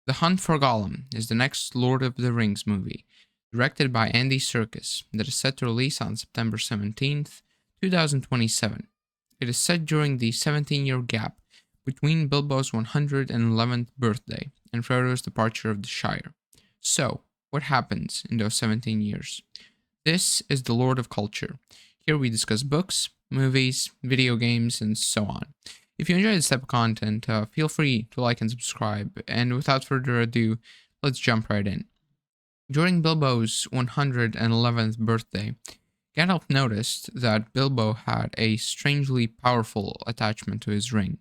The Hunt for Gollum is the next Lord of the Rings movie, directed by Andy Serkis, that is set to release on September 17th, 2027. It is set during the 17-year gap between Bilbo's 111th birthday and Frodo's departure of the Shire. So, what happens in those 17 years? This is the Lord of Culture. Here we discuss books, movies, video games, and so on. If you enjoy this type of content, feel free to like and subscribe. And without further ado, let's jump right in. During Bilbo's 111th birthday, Gandalf noticed that Bilbo had a strangely powerful attachment to his ring,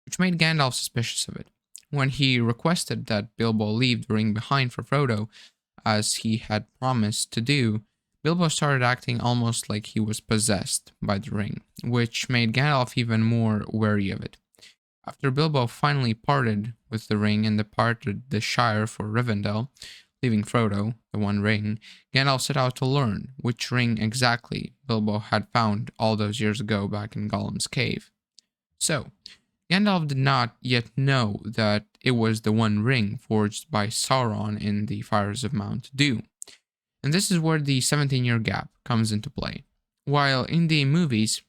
which made Gandalf suspicious of it. When he requested that Bilbo leave the ring behind for Frodo, as he had promised to do, Bilbo started acting almost like he was possessed by the ring, which made Gandalf even more wary of it. After Bilbo finally parted with the ring and departed the Shire for Rivendell, leaving Frodo, the One Ring, Gandalf set out to learn which ring exactly Bilbo had found all those years ago back in Gollum's cave. So, Gandalf did not yet know that it was the One Ring forged by Sauron in the Fires of Mount Doom. And this is where the 17-year gap comes into play. While in the movies,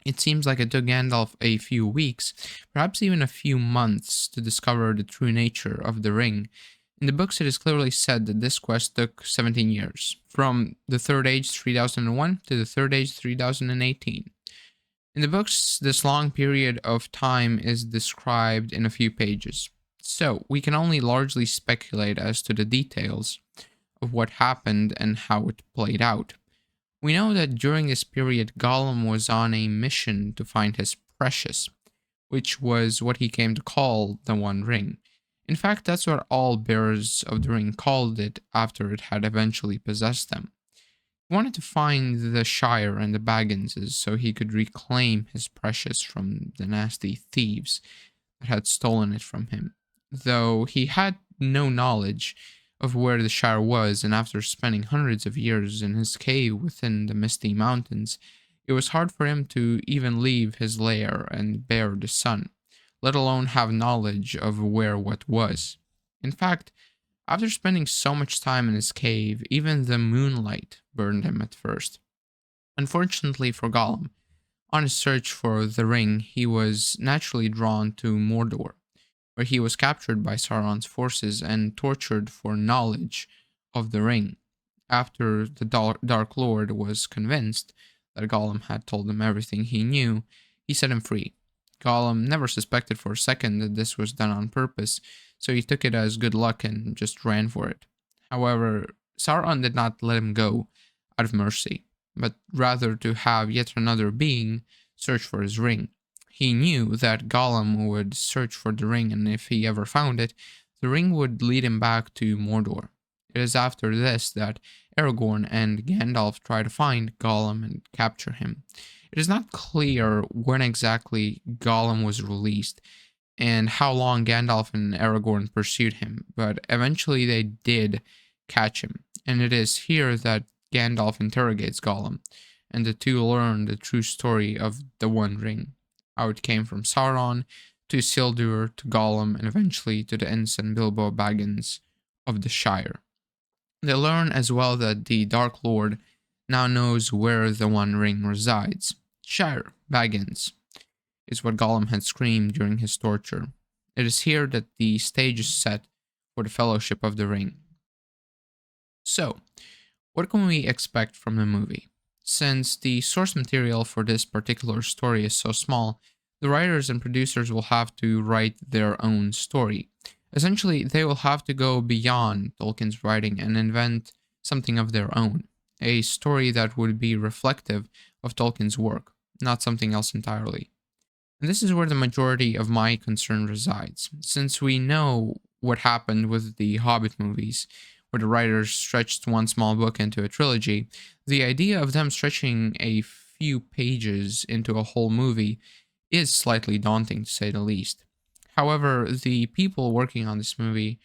it seems like it took Gandalf a few weeks, perhaps even a few months, to discover the true nature of the ring. In the books, it is clearly said that this quest took 17 years, from the Third Age 3001 to the Third Age 3018. In the books, this long period of time is described in a few pages, so we can only largely speculate as to the details of what happened and how it played out. We know that during this period, Gollum was on a mission to find his precious, which was what he came to call the One Ring. In fact, that's what all bearers of the ring called it after it had eventually possessed them. He wanted to find the Shire and the Bagginses so he could reclaim his precious from the nasty thieves that had stolen it from him. Though he had no knowledge of where the Shire was, and after spending hundreds of years in his cave within the Misty Mountains, it was hard for him to even leave his lair and bear the sun, let alone have knowledge of where what was. In fact, after spending so much time in his cave, even the moonlight burned him at first. Unfortunately for Gollum, on his search for the ring, he was naturally drawn to Mordor, where he was captured by Sauron's forces and tortured for knowledge of the ring. After the Dark Lord was convinced that Gollum had told him everything he knew, he set him free. Gollum never suspected for a second that this was done on purpose, so he took it as good luck and just ran for it. However, Sauron did not let him go out of mercy, but rather to have yet another being search for his ring. He knew that Gollum would search for the ring, and if he ever found it, the ring would lead him back to Mordor. It is after this that Aragorn and Gandalf try to find Gollum and capture him. It is not clear when exactly Gollum was released and how long Gandalf and Aragorn pursued him, but eventually they did catch him, and it is here that Gandalf interrogates Gollum, and the two learn the true story of the One Ring, how it came from Sauron to Isildur to Gollum and eventually to the ensign Bilbo Baggins of the Shire. They learn as well that the Dark Lord now knows where the One Ring resides. Shire, Baggins, is what Gollum had screamed during his torture. It is here that the stage is set for the Fellowship of the Ring. So, what can we expect from the movie? Since the source material for this particular story is so small, the writers and producers will have to write their own story. Essentially, they will have to go beyond Tolkien's writing and invent something of their own, a story that would be reflective of Tolkien's work, not something else entirely. And this is where the majority of my concern resides, since we know what happened with the Hobbit movies, where the writers stretched one small book into a trilogy. The idea of them stretching a few pages into a whole movie is slightly daunting, to say the least. However, the people working on this movie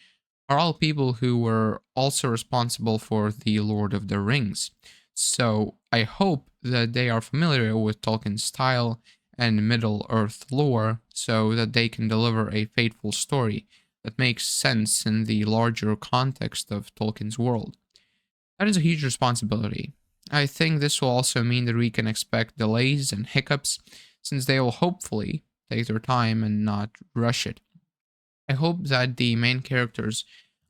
are all people who were also responsible for The Lord of the Rings. So I hope that they are familiar with Tolkien's style and Middle-earth lore so that they can deliver a faithful story that makes sense in the larger context of Tolkien's world. That is a huge responsibility. I think this will also mean that we can expect delays and hiccups, since they will hopefully take their time and not rush it. I hope that the main characters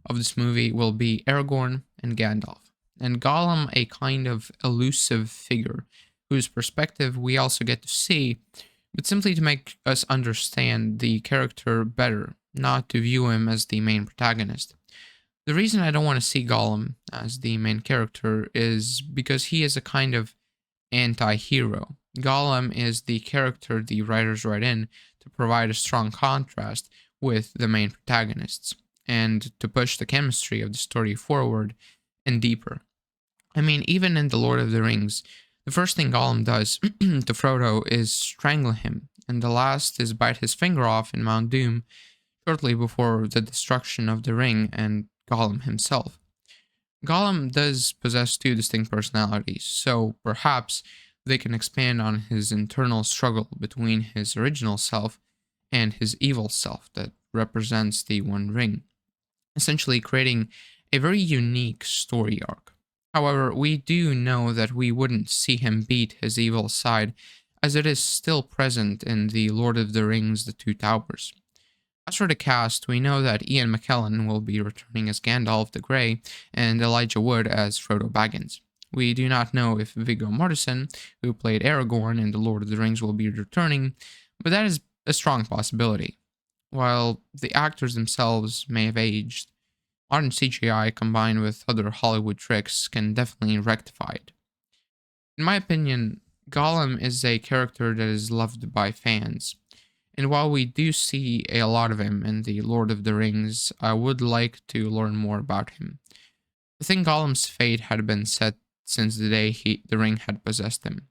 of this movie will be Aragorn and Gandalf, and Gollum a kind of elusive figure whose perspective we also get to see, but simply to make us understand the character better, not to view him as the main protagonist. The reason I don't want to see Gollum as the main character is because he is a kind of anti hero. Gollum is the character the writers write in to provide a strong contrast with the main protagonists and to push the chemistry of the story forward and deeper. I mean, even in The Lord of the Rings, the first thing Gollum does to Frodo is strangle him, and the last is bite his finger off in Mount Doom shortly before the destruction of the ring and Gollum himself. Gollum does possess two distinct personalities, so perhaps they can expand on his internal struggle between his original self and his evil self that represents the One Ring, essentially creating a very unique story arc. However, we do know that we wouldn't see him beat his evil side, as it is still present in The Lord of the Rings The Two Towers. As for the cast, we know that Ian McKellen will be returning as Gandalf the Grey and Elijah Wood as Frodo Baggins. We do not know if Viggo Mortensen, who played Aragorn in The Lord of the Rings, will be returning, but that is a strong possibility. While the actors themselves may have aged, modern CGI combined with other Hollywood tricks can definitely rectify it. In my opinion, Gollum is a character that is loved by fans. And while we do see a lot of him in The Lord of the Rings, I would like to learn more about him. I think Gollum's fate had been set since the day the ring had possessed him.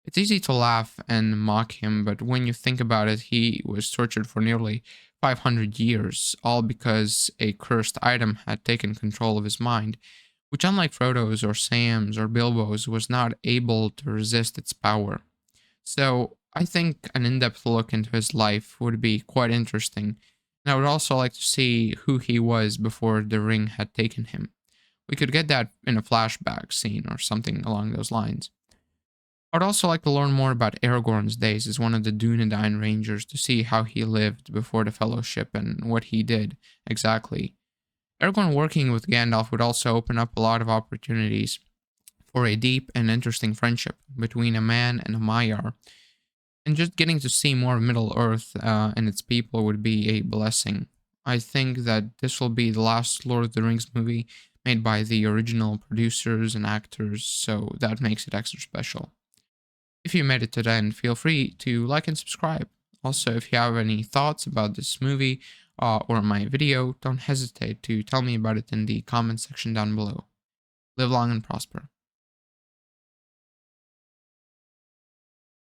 It's easy to laugh and mock him, but when you think about it, he was tortured for nearly 500 years, all because a cursed item had taken control of his mind, which, unlike Frodo's or Sam's or Bilbo's, was not able to resist its power. So, I think an in-depth look into his life would be quite interesting, and I would also like to see who he was before the ring had taken him. We could get that in a flashback scene or something along those lines. I would also like to learn more about Aragorn's days as one of the Dunedain Rangers to see how he lived before the Fellowship and what he did exactly. Aragorn working with Gandalf would also open up a lot of opportunities for a deep and interesting friendship between a man and a Maiar, and just getting to see more of Middle Earth and its people would be a blessing. I think that this will be the last Lord of the Rings movie made by the original producers and actors, so that makes it extra special. If you made it to the end, feel free to like and subscribe. Also, if you have any thoughts about this movie or my video, don't hesitate to tell me about it in the comment section down below. Live long and prosper.